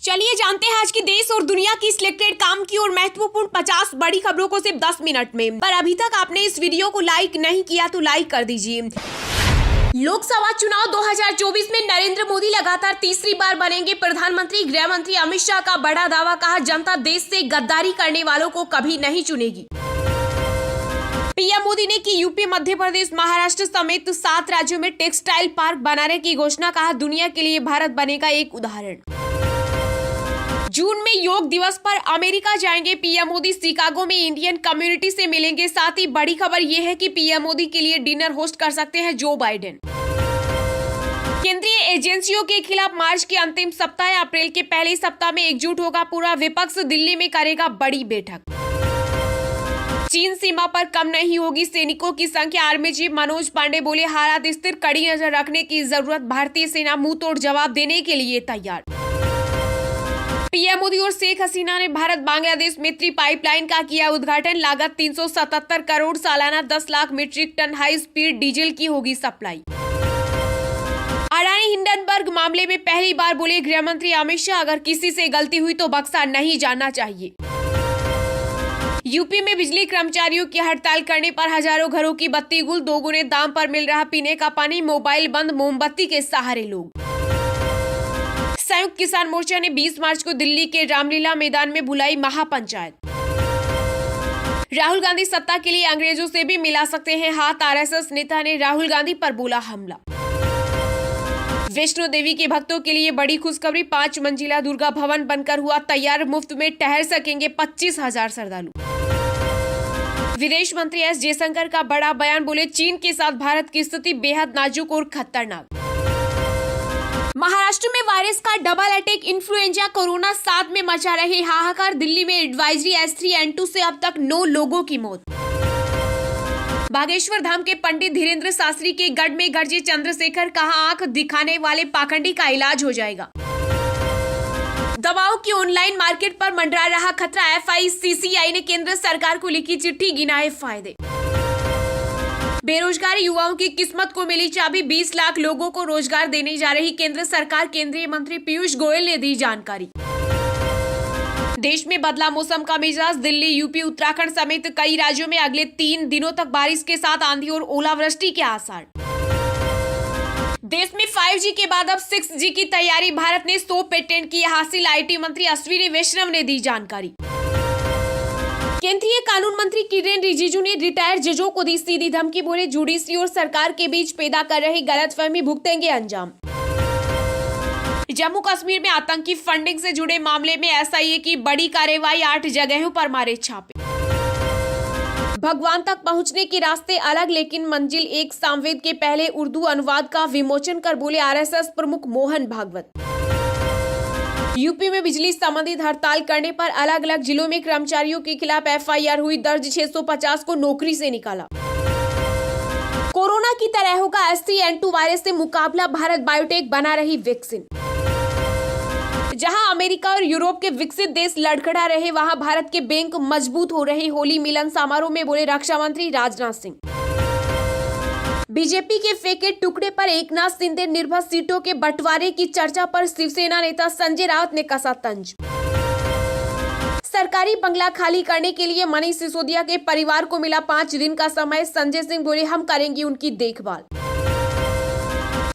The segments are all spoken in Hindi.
चलिए जानते हैं आज की देश और दुनिया की सिलेक्टेड काम की और महत्वपूर्ण 50 बड़ी खबरों को सिर्फ 10 मिनट में। पर अभी तक आपने इस वीडियो को लाइक नहीं किया तो लाइक कर दीजिए। लोकसभा चुनाव 2024 में नरेंद्र मोदी लगातार तीसरी बार बनेंगे प्रधानमंत्री। गृह मंत्री अमित शाह का बड़ा दावा, कहा जनता देश से गद्दारी करने वालों को कभी नहीं चुनेगी। पीएम मोदी ने की यूपी, मध्य प्रदेश, महाराष्ट्र समेत 7 राज्यों में टेक्सटाइल पार्क बनाने की घोषणा, कहा दुनिया के लिए भारत बनेगा एक उदाहरण। जून में योग दिवस पर अमेरिका जाएंगे पीएम मोदी, शिकागो में इंडियन कम्युनिटी से मिलेंगे। साथ ही बड़ी खबर यह है कि पीएम मोदी के लिए डिनर होस्ट कर सकते हैं जो बाइडेन। केंद्रीय एजेंसियों के खिलाफ मार्च के अंतिम सप्ताह, अप्रैल के पहले सप्ताह में एकजुट होगा पूरा विपक्ष, दिल्ली में करेगा बड़ी बैठक। चीन सीमा पर कम नहीं होगी सैनिकों की संख्या, आर्मी चीफ मनोज पांडे बोले हालात स्थिर, कड़ी नजर रखने की जरूरत, भारतीय सेना मुंह तोड़ जवाब देने के लिए तैयार। पीएम मोदी और शेख हसीना ने भारत बांग्लादेश मैत्री पाइपलाइन का किया उद्घाटन, लागत 377 करोड़, सालाना 10 lakh metric ton high speed diesel की होगी सप्लाई। अडानी हिंडनबर्ग मामले में पहली बार बोले गृह मंत्री अमित शाह, अगर किसी से गलती हुई तो बख्शा नहीं जाना चाहिए। यूपी में बिजली कर्मचारियों की हड़ताल करने पर हजारों घरों की बत्ती गुल, दोगुने दाम पर मिल रहा पीने का पानी, मोबाइल बंद, मोमबत्ती के सहारे लोग। संयुक्त किसान मोर्चा ने 20 मार्च को दिल्ली के रामलीला मैदान में बुलाई महापंचायत। राहुल गांधी सत्ता के लिए अंग्रेजों से भी मिला सकते हैं हाथ, आरएसएस नेता ने राहुल गांधी पर बोला हमला। वैष्णो देवी के भक्तों के लिए बड़ी खुशखबरी, 5 मंजिला दुर्गा भवन बनकर हुआ तैयार, मुफ्त में ठहर सकेंगे 25,000 श्रद्धालु। विदेश मंत्री एस जयशंकर का बड़ा बयान, बोले चीन के साथ भारत की स्थिति बेहद नाजुक और खतरनाक। महाराष्ट्र में वायरस का डबल अटैक, इन्फ्लुएंजा कोरोना साथ में मचा रहे हाहाकार, दिल्ली में एडवाइजरी H3N2 से अब तक 9 लोगों की मौत। बागेश्वर धाम के पंडित धीरेन्द्र शास्त्री के गढ़ में गरजे चंद्रशेखर, कहा आंख दिखाने वाले पाखंडी का इलाज हो जाएगा। दवाओं की ऑनलाइन मार्केट पर मंडरा रहा खतरा, FICCI ने केंद्र सरकार को लिखी चिट्ठी, गिनाए फायदे। बेरोजगार युवाओं की किस्मत को मिली चाबी, 20 लाख लोगों को रोजगार देने जा रही केंद्र सरकार, केंद्रीय मंत्री पीयूष गोयल ने दी जानकारी। देश में बदला मौसम का मिजाज, दिल्ली, यूपी, उत्तराखंड समेत कई राज्यों में अगले 3 दिनों तक बारिश के साथ आंधी और ओलावृष्टि के आसार। देश में 5G के बाद अब 6G की तैयारी, भारत ने 100 पेटेंट किए हासिल, IT मंत्री अश्विनी वैष्णव ने दी जानकारी। केंद्रीय कानून मंत्री किरेन रिजिजू ने रिटायर्ड जजों को दी सीधी धमकी, बोले जुडिशरी और सरकार के बीच पैदा कर रही गलतफहमी भुगतेंगे अंजाम। जम्मू कश्मीर में आतंकी फंडिंग से जुड़े मामले में SIA की बड़ी कार्रवाई, 8 जगहों पर मारे छापे। भगवान तक पहुंचने के रास्ते अलग लेकिन मंजिल एक, सामवेद के पहले उर्दू अनुवाद का विमोचन कर बोले RSS प्रमुख मोहन भागवत। यूपी में बिजली संबंधित हड़ताल करने पर अलग अलग जिलों में कर्मचारियों के खिलाफ FIR हुई दर्ज, 650 को नौकरी से निकाला। कोरोना की तरह होगा H3N2 वायरस से मुकाबला, भारत बायोटेक बना रही वैक्सीन। जहां अमेरिका और यूरोप के विकसित देश लड़खड़ा रहे, वहां भारत के बैंक मजबूत हो रहे, होली मिलन समारोह में बोले रक्षा मंत्री राजनाथ सिंह। बीजेपी के फेंके टुकड़े पर एकनाथ शिंदे, निर्भर सीटों के बंटवारे की चर्चा पर शिवसेना नेता संजय राउत ने कसा तंज। सरकारी बंगला खाली करने के लिए मनीष सिसोदिया के परिवार को मिला 5 दिन का समय, संजय सिंह बोले हम करेंगे उनकी देखभाल।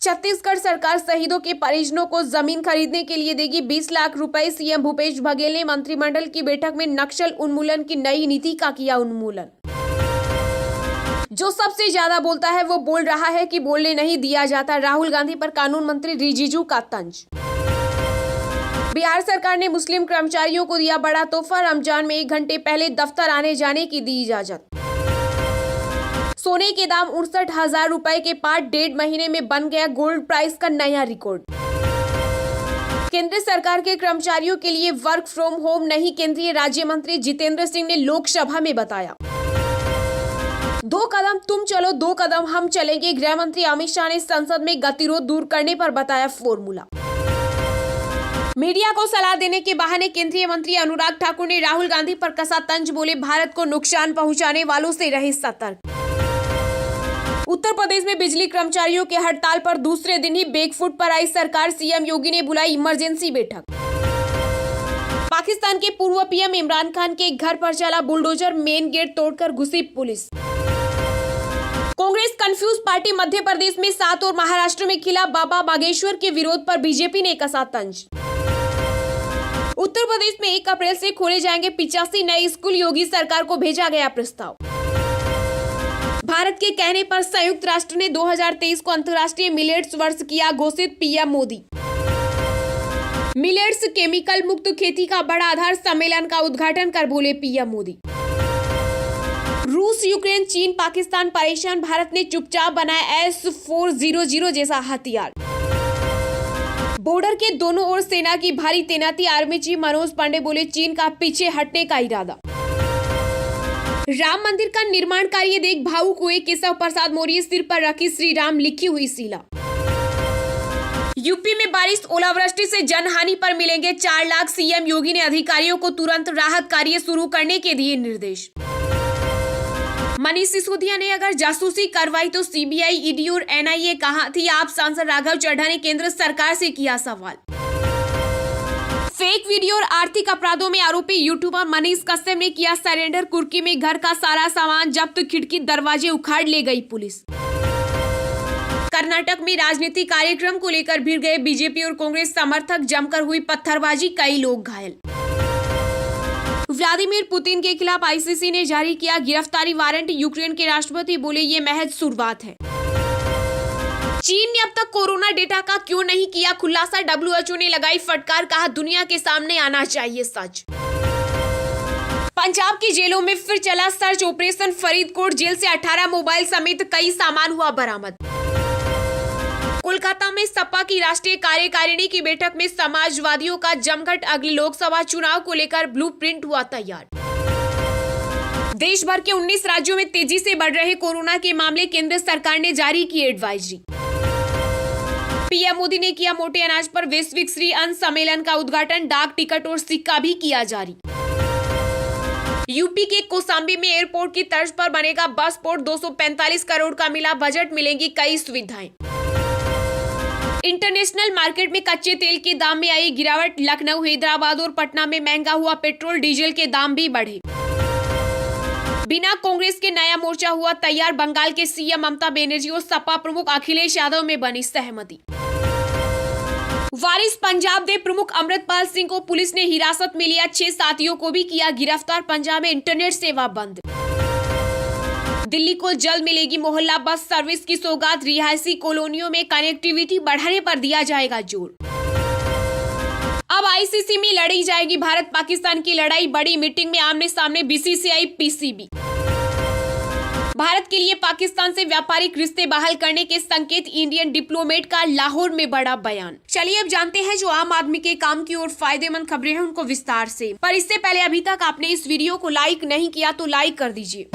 छत्तीसगढ़ सरकार शहीदों के परिजनों को जमीन खरीदने के लिए देगी 20 लाख रुपए, सीएम भूपेश बघेल ने मंत्रिमंडल की बैठक में नक्सल उन्मूलन की नई नीति का किया उन्मूलन। जो सबसे ज्यादा बोलता है वो बोल रहा है कि बोलने नहीं दिया जाता, राहुल गांधी पर कानून मंत्री रिजिजू का तंज। बिहार सरकार ने मुस्लिम कर्मचारियों को दिया बड़ा तोहफा, रमजान में 1 घंटे पहले दफ्तर आने जाने की दी इजाजत। सोने के दाम 69,000 रुपए के पार, 1.5 महीने में बन गया गोल्ड प्राइस का नया रिकॉर्ड। केंद्र सरकार के कर्मचारियों के लिए वर्क फ्रॉम होम नहीं, केंद्रीय राज्य मंत्री जितेंद्र सिंह ने लोकसभा में बताया। 2 कदम तुम चलो, 2 कदम हम चलेंगे, गृह मंत्री अमित शाह ने संसद में गतिरोध दूर करने पर बताया फॉर्मूला। मीडिया को सलाह देने के बहाने केंद्रीय मंत्री अनुराग ठाकुर ने राहुल गांधी पर कसा तंज, बोले भारत को नुकसान पहुंचाने वालों से रहे सतर्क। उत्तर प्रदेश में बिजली कर्मचारियों के हड़ताल पर दूसरे दिन ही बैकफुट पर आई सरकार, सीएम योगी ने बुलाई इमरजेंसी बैठक। पाकिस्तान के पूर्व पीएम इमरान खान के घर पर चला बुलडोजर, मेन गेट तोड़कर घुसी police. Congress confuse party Madhya Pradesh में 7 और महाराष्ट्र में खिला बाबा बागेश्वर के विरोध पर बीजेपी ने कसा तंज। उत्तर प्रदेश में 1 अप्रैल से खोले जाएंगे 85 नए स्कूल, योगी सरकार को भेजा गया प्रस्ताव। भारत के कहने पर संयुक्त राष्ट्र ने 2023 को अंतर्राष्ट्रीय मिलेट्स वर्ष किया घोषित, पीएम मोदी। मिलेट्स केमिकल मुक्त खेती का बड़ा आधार, सम्मेलन का उद्घाटन कर बोले पीएम मोदी। रूस, यूक्रेन, चीन, पाकिस्तान परेशान, भारत ने चुपचाप बनाया S-400 जैसा हथियार। बॉर्डर के दोनों ओर सेना की भारी तैनाती, आर्मी चीफ मनोज पांडे बोले चीन का पीछे हटने का इरादा। राम मंदिर का निर्माण कार्य देख भावुक हुए केशव प्रसाद मौर्य, सिर पर रखी श्री राम लिखी हुई शिला। यूपी में बारिश, ओलावृष्टि से जनहानि पर मिलेंगे 4 लाख, सीएम योगी ने अधिकारियों को तुरंत राहत कार्य शुरू करने के दिए निर्देश। मनीष सिसोदिया ने अगर जासूसी करवाई तो सीबीआई, ईडी और एनआईए कहां थी, आप सांसद राघव चड्ढा ने केंद्र सरकार से किया सवाल। फेक वीडियो और आर्थिक अपराधों में आरोपी यूट्यूबर मनीष कश्यप ने किया सरेंडर, कुर्की में घर का सारा सामान जब्त, खिड़की दरवाजे उखाड़ ले गई पुलिस। कर्नाटक में राजनीतिक कार्यक्रम को लेकर भिड़ गए बीजेपी और कांग्रेस समर्थक, जमकर हुई पत्थरबाजी, कई लोग घायल। व्लादिमीर पुतिन के खिलाफ आईसीसी ने जारी किया गिरफ्तारी वारंट, यूक्रेन के राष्ट्रपति बोले ये महज शुरुआत है। चीन ने अब तक कोरोना डेटा का क्यों नहीं किया खुलासा, WHO ने लगाई फटकार, कहा दुनिया के सामने आना चाहिए सच। पंजाब की जेलों में फिर चला सर्च ऑपरेशन, फरीदकोट जेल से 18 मोबाइल समेत कई सामान हुआ बरामद। कोलकाता में सपा की राष्ट्रीय कार्यकारिणी की बैठक में समाजवादियों का जमघट, अगले लोकसभा चुनाव को लेकर ब्लूप्रिंट हुआ तैयार। देश भर के 19 राज्यों में तेजी से बढ़ रहे कोरोना के मामले, केंद्र सरकार ने जारी की एडवाइजरी। पीएम मोदी ने किया मोटे अनाज पर वैश्विक श्री अन्न सम्मेलन का उद्घाटन, डाक टिकट और सिक्का भी किया जारी। यूपी के कौशाम्बी में एयरपोर्ट की तर्ज पर बनेगा बस पोर्ट, 245 करोड़ का मिला बजट, मिलेंगी कई सुविधाएं। इंटरनेशनल मार्केट में कच्चे तेल के दाम में आई गिरावट, लखनऊ, हैदराबाद और पटना में महंगा हुआ पेट्रोल, डीजल के दाम भी बढ़े। बिना कांग्रेस के नया मोर्चा हुआ तैयार, बंगाल के सीएम ममता बनर्जी और सपा प्रमुख अखिलेश यादव में बनी सहमति। वारिस पंजाब दे प्रमुख अमृतपाल सिंह को पुलिस ने हिरासत में लिया, 6 साथियों को भी किया गिरफ्तार, पंजाब में इंटरनेट सेवा बंद। दिल्ली को जल्द मिलेगी मोहल्ला बस सर्विस की सौगात, रिहायशी कॉलोनियों में कनेक्टिविटी बढ़ाने पर दिया जाएगा जोर। अब आईसीसी में लड़ी जाएगी भारत पाकिस्तान की लड़ाई, बड़ी मीटिंग में आमने सामने बीसीसीआई, पीसीबी। भारत के लिए पाकिस्तान से व्यापारिक रिश्ते बहाल करने के संकेत, इंडियन डिप्लोमेट का लाहौर में बड़ा बयान। चलिए अब जानते हैं जो आम आदमी के काम की और फायदेमंद खबरें हैं उनको विस्तार से, पर इससे पहले अभी तक आपने इस वीडियो को लाइक नहीं किया तो लाइक कर दीजिए।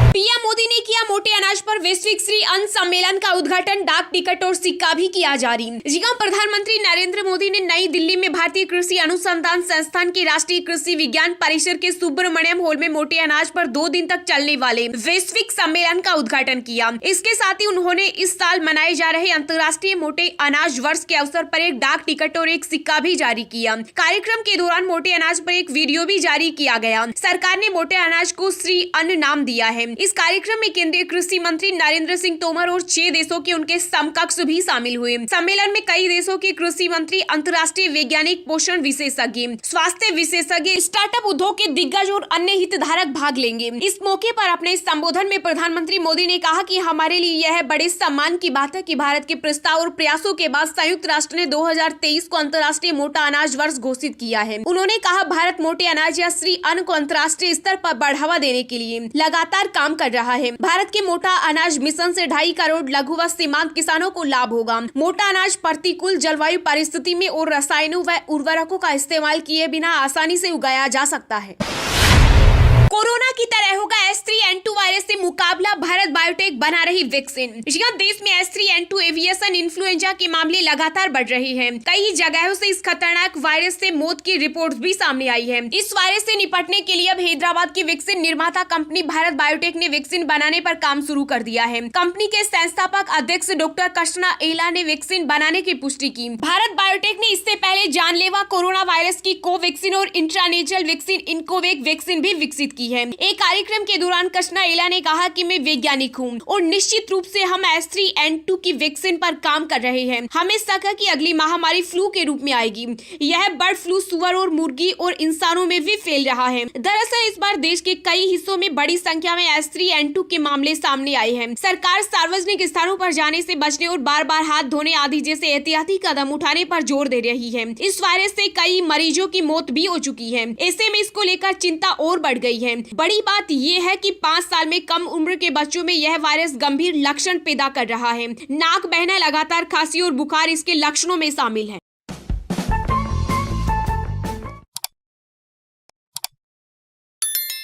पीएम मोदी ने किया मोटे अनाज पर वैश्विक श्री अन्न सम्मेलन का उद्घाटन, डाक टिकट और सिक्का भी किया जारी। जी हां, प्रधानमंत्री नरेंद्र मोदी ने नई दिल्ली में भारतीय कृषि अनुसंधान संस्थान के राष्ट्रीय कृषि विज्ञान परिसर के सुब्रमण्यम हॉल में मोटे अनाज पर 2 दिन तक चलने वाले वैश्विक सम्मेलन का उद्घाटन किया। इसके साथ ही उन्होंने इस साल मनाए जा रहे अंतर्राष्ट्रीय मोटे अनाज वर्ष के अवसर पर एक डाक टिकट और एक सिक्का भी जारी किया। कार्यक्रम के दौरान मोटे अनाज पर एक वीडियो भी जारी किया गया। सरकार ने मोटे अनाज को श्री अन्न नाम दिया है। इस कार्यक्रम में केंद्रीय कृषि मंत्री नरेंद्र सिंह तोमर और 6 देशों के उनके समकक्ष भी शामिल हुए। सम्मेलन में कई देशों के कृषि मंत्री, अंतर्राष्ट्रीय वैज्ञानिक, पोषण विशेषज्ञ, स्वास्थ्य विशेषज्ञ, स्टार्टअप उद्योग के दिग्गज और अन्य हितधारक भाग लेंगे। इस मौके पर अपने संबोधन में प्रधानमंत्री मोदी ने कहा कि हमारे लिए यह बड़े सम्मान की बात है कि भारत के प्रस्ताव और प्रयासों के बाद संयुक्त राष्ट्र ने 2023 को अंतर्राष्ट्रीय मोटा अनाज वर्ष घोषित किया है। उन्होंने कहा भारत मोटे अनाज या श्री अन्न को अंतर्राष्ट्रीय स्तर पर बढ़ावा देने के लिए लगातार काम कर रहा है। भारत के मोटा अनाज मिशन से 2.5 करोड़ लघु व सीमांत किसानों को लाभ होगा। मोटा अनाज प्रतिकूल जलवायु परिस्थिति में और रसायनों व उर्वरकों का इस्तेमाल किए बिना आसानी से उगाया जा सकता है। कोरोना की तरह होगा H3N2 वायरस से मुकाबला, भारत बायोटेक बना रही वैक्सीन। देश में H3N2 एविएशन इन्फ्लुएंजा के मामले लगातार बढ़ रहे हैं। कई जगहों से इस खतरनाक वायरस से मौत की रिपोर्ट्स भी सामने आई है। इस वायरस से निपटने के लिए अब हैदराबाद की वैक्सीन निर्माता कंपनी भारत बायोटेक ने वैक्सीन बनाने पर काम शुरू कर दिया है। कंपनी के संस्थापक अध्यक्ष डॉक्टर कृष्णा एला ने वैक्सीन बनाने की पुष्टि की। भारत बायोटेक ने इससे पहले जानलेवा कोरोना वायरस की कोवैक्सीन और इंट्रानेजल वैक्सीन इनकोवेक वैक्सीन भी विकसित की है। एक कार्यक्रम के दौरान कृष्णा एला ने कहा कि मैं वैज्ञानिक हूं और निश्चित रूप से हम H3N2 की वैक्सीन पर काम कर रहे हैं। हमें शक है कि अगली महामारी फ्लू के रूप में आएगी। यह बर्ड फ्लू सुअर और मुर्गी और इंसानों में भी फैल रहा है। दरअसल इस बार देश के कई हिस्सों में बड़ी संख्या में H3N2 के मामले सामने आए हैं। सरकार सार्वजनिक स्थानों पर जाने से बचने और बार बार हाथ धोने आदि जैसे एहतियाती कदम उठाने पर जोर दे रही है। इस वायरस से कई मरीजों की मौत भी हो चुकी है। ऐसे में इसको लेकर चिंता और बढ़ गई है। बड़ी बात यह है कि 5 साल में कम उम्र के बच्चों में यह वायरस गंभीर लक्षण पैदा कर रहा है। नाक बहना, लगातार खांसी और बुखार इसके लक्षणों में शामिल है।